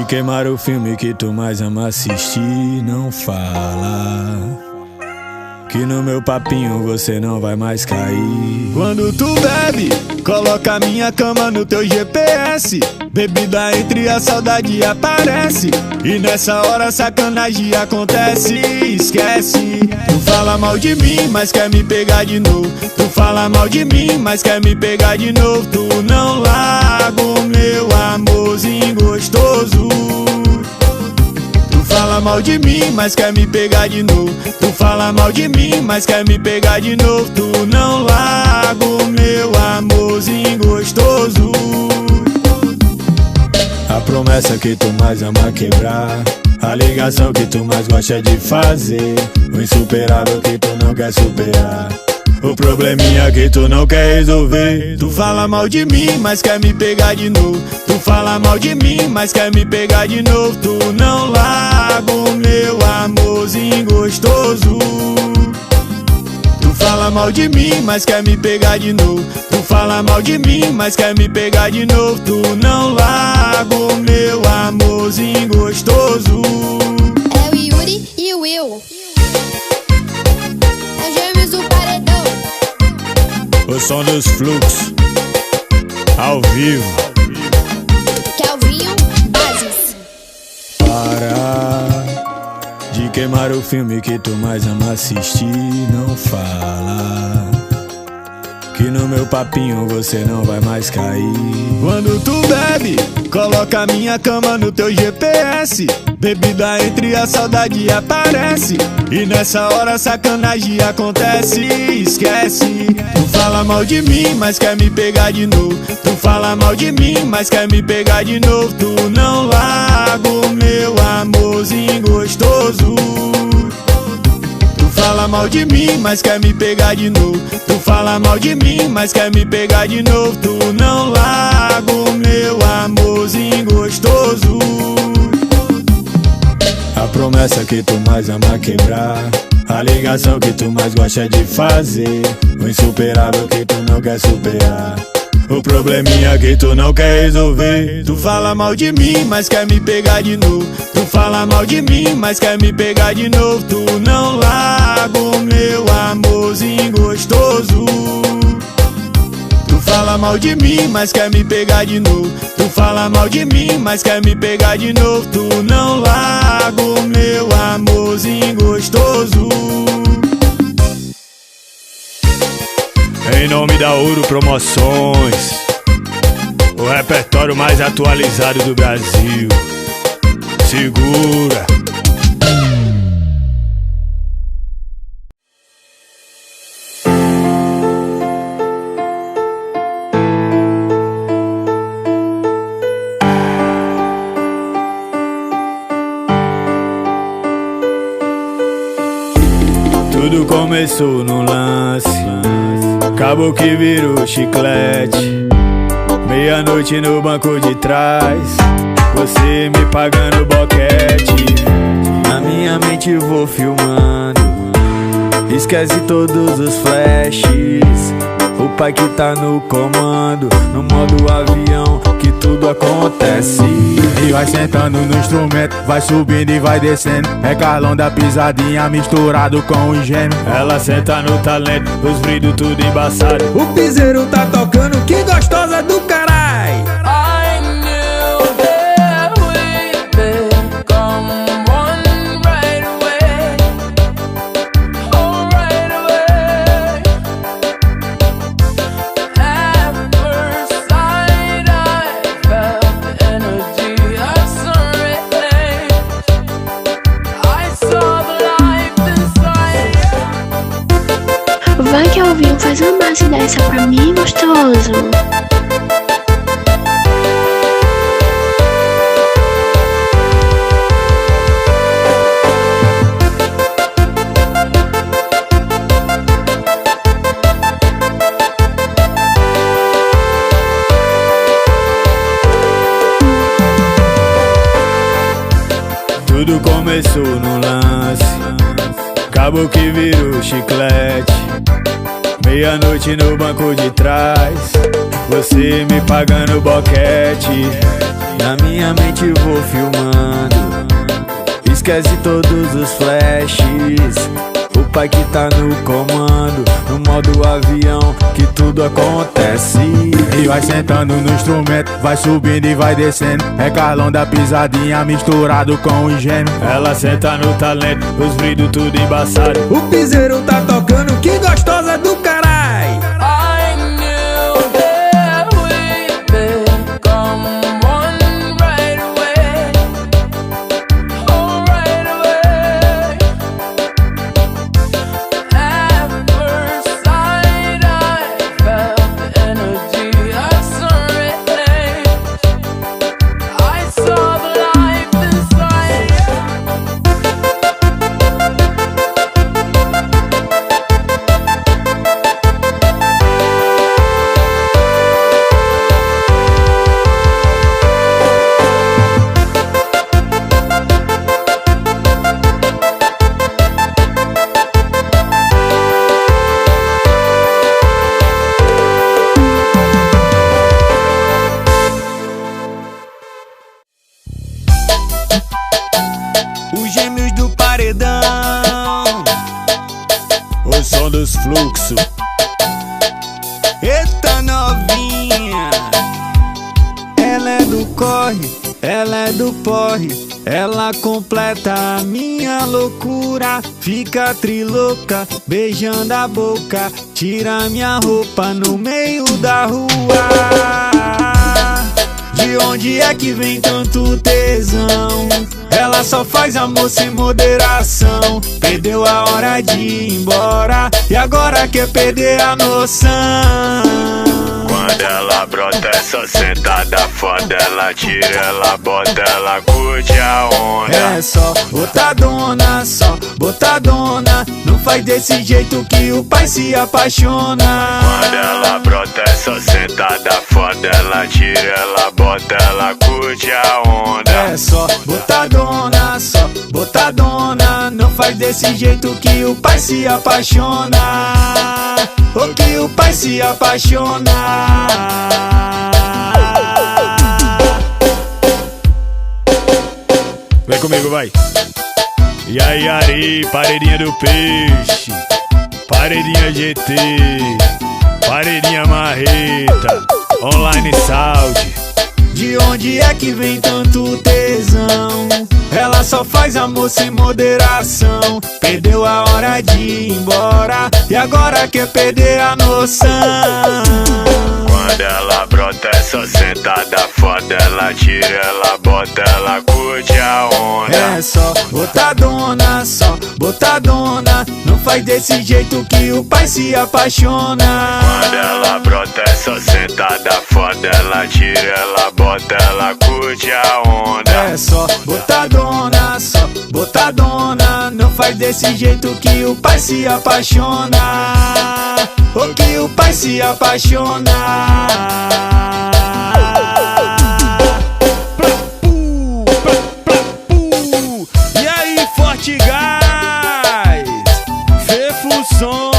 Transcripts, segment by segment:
queimar o filme que tu mais ama assistir. Não fala que no meu papinho você não vai mais cair. Quando tu bebe, coloca a minha cama no teu GPS. Bebida entre a saudade aparece, e nessa hora sacanagem acontece. Esquece. Tu fala mal de mim, mas quer me pegar de novo. Tu fala mal de mim, mas quer me pegar de novo. Tu não larga o meu amorzinho gostoso. Tu fala mal de mim, mas quer me pegar de novo. Tu fala mal de mim, mas quer me pegar de novo. Tu não larga o meu amorzinho gostoso. A promessa que tu mais ama quebrar, a ligação que tu mais gosta de fazer, o insuperável que tu não quer superar, o probleminha que tu não quer resolver. Tu fala mal de mim, mas quer me pegar de novo. Tu fala mal de mim, mas quer me pegar de novo. Tu não larga o meu amorzinho gostoso. Tu fala mal de mim, mas quer me pegar de novo. Tu fala mal de mim, mas quer me pegar de novo. Tu não larga o meu amorzinho gostoso. É o Yuri e o Will. É gêmeos do paredão. O som dos fluxos, ao vivo. Kelvinho Bases. Para de queimar o filme que tu mais ama assistir. Não fala que no meu papinho você não vai mais cair. Quando tu bebe, coloca a minha cama no teu GPS. Bebida entre a saudade aparece, e nessa hora sacanagem acontece. Esquece. Tu fala mal de mim, mas quer me pegar de novo. Tu fala mal de mim, mas quer me pegar de novo. Tu não larga o meu amorzinho gostoso. Tu fala mal de mim, mas quer me pegar de novo. Tu fala mal de mim, mas quer me pegar de novo. Tu não larga o meu amorzinho gostoso. A promessa que tu mais ama quebrar, a ligação que tu mais gosta de fazer, o insuperável que tu não quer superar, o probleminha que tu não quer resolver. Tu fala mal de mim, mas quer me pegar de novo. Tu fala mal de mim, mas quer me pegar de novo. Tu não larga o meu amorzinho gostoso. Tu fala mal de mim, mas quer me pegar de novo. Tu fala mal de mim, mas quer me pegar de novo. Tu não larga o meu amorzinho gostoso. Em nome da Ouro Promoções, o repertório mais atualizado do Brasil. Segura. Tudo começou no lance, acabou que virou chiclete. Meia-noite no banco de trás, você me pagando boquete. Na minha mente vou filmando, esquece todos os flashes. O pai que tá no comando, no modo avião, que tudo acontece. E vai sentando no instrumento, vai subindo e vai descendo. É Carlão da pisadinha misturado com os gêmeos. Ela senta no talento, os brilhos tudo embaçado. O piseiro tá tocando, que gostosa do carai. I knew that we'd become one right away. Oh, right away. At first sight I felt the energy of sun rays. I saw the life inside. Vai que ouviu, faz uma base dessa pra mim, gostoso. Tudo começou no lance, acabou que virou chiclete. Meia-noite no banco de trás, você me pagando boquete. Na minha mente vou filmando, esquece todos os flashes. O pai que tá no comando, no modo avião, que tudo acontece. E vai sentando no instrumento, vai subindo e vai descendo. É Carlão da pisadinha misturado com o ingênuo. Ela senta no talento, os brilhos tudo embaçado. O piseiro tá tocando, que gostosa do carai. I knew that we'd become one right away. Oh, right away. At first sight, I felt the energy of sun rays. I saw the life inside. Os gêmeos do paredão, o som dos fluxos. Eita novinha, ela é do corre, ela é do porre. Ela completa a minha loucura. Fica trilouca, beijando a boca. Tira minha roupa no meio da rua. De onde é que vem tanto tesão? Ela só faz amor sem moderação. Perdeu a hora de ir embora e agora quer perder a noção. Quando ela brota é só sentada foda. Ela tira, ela bota, ela curte a onda. É só botadona, só botadona. Não faz desse jeito que o pai se apaixona. Quando ela brota é só sentada foda. Ela tira, ela bota, ela curte a onda. É só botadona, só botadona. Não faz desse jeito que o pai se apaixona. O que o pai se apaixona. Vem comigo, vai. E aí, Ari, paredinha do peixe, paredinha GT, paredinha marreta, online saúde. De onde é que vem tanto tesão? Ela só faz amor sem moderação. Perdeu a hora de ir embora e agora quer perder a noção. Quando ela brota é só sentada foda. Ela tira, ela bota, ela curte a onda. É só botadona, só botadona. Não faz desse jeito que o pai se apaixona. Quando ela brota é só sentada foda. Ela tira, ela bota, ela curte a onda. É só botadona, só botadona. Não faz desse jeito que o pai se apaixona. O que o pai se apaixona. E aí, Forte Gás, Fefusson,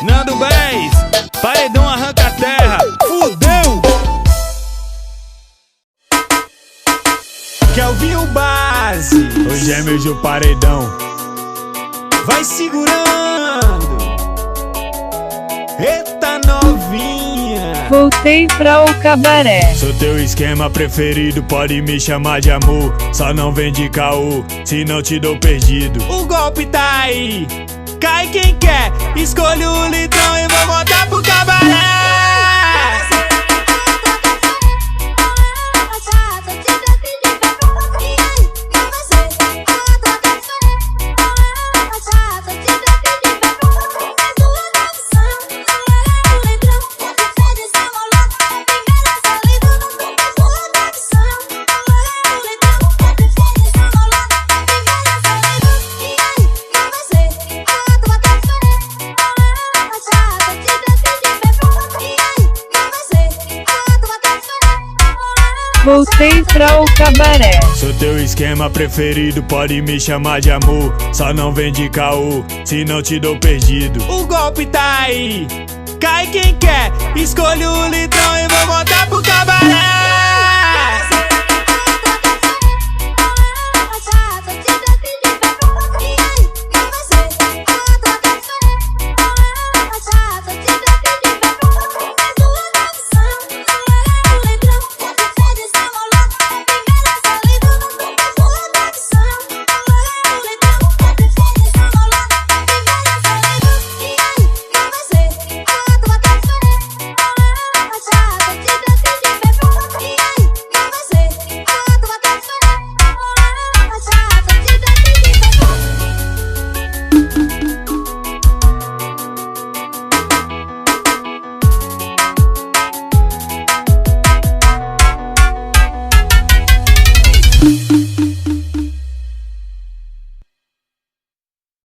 Nando Bez, paredão arranca a terra, fudeu! Kelvinho Base, os gêmeos do paredão, vai segurando. Eita novinha, voltei pra o cabaré. sou teu esquema preferido, pode me chamar de amor. Só não vem de caô, se não te dou perdido. O golpe tá aí, cai quem quer. Escolho o litrão e vou voltar pro cabaré. Voltei pra o cabaré. Sou teu esquema preferido, pode me chamar de amor. Só não vem de caô, se não te dou perdido. O golpe tá aí, cai quem quer. Escolho o litrão e vou voltar pro cabaré.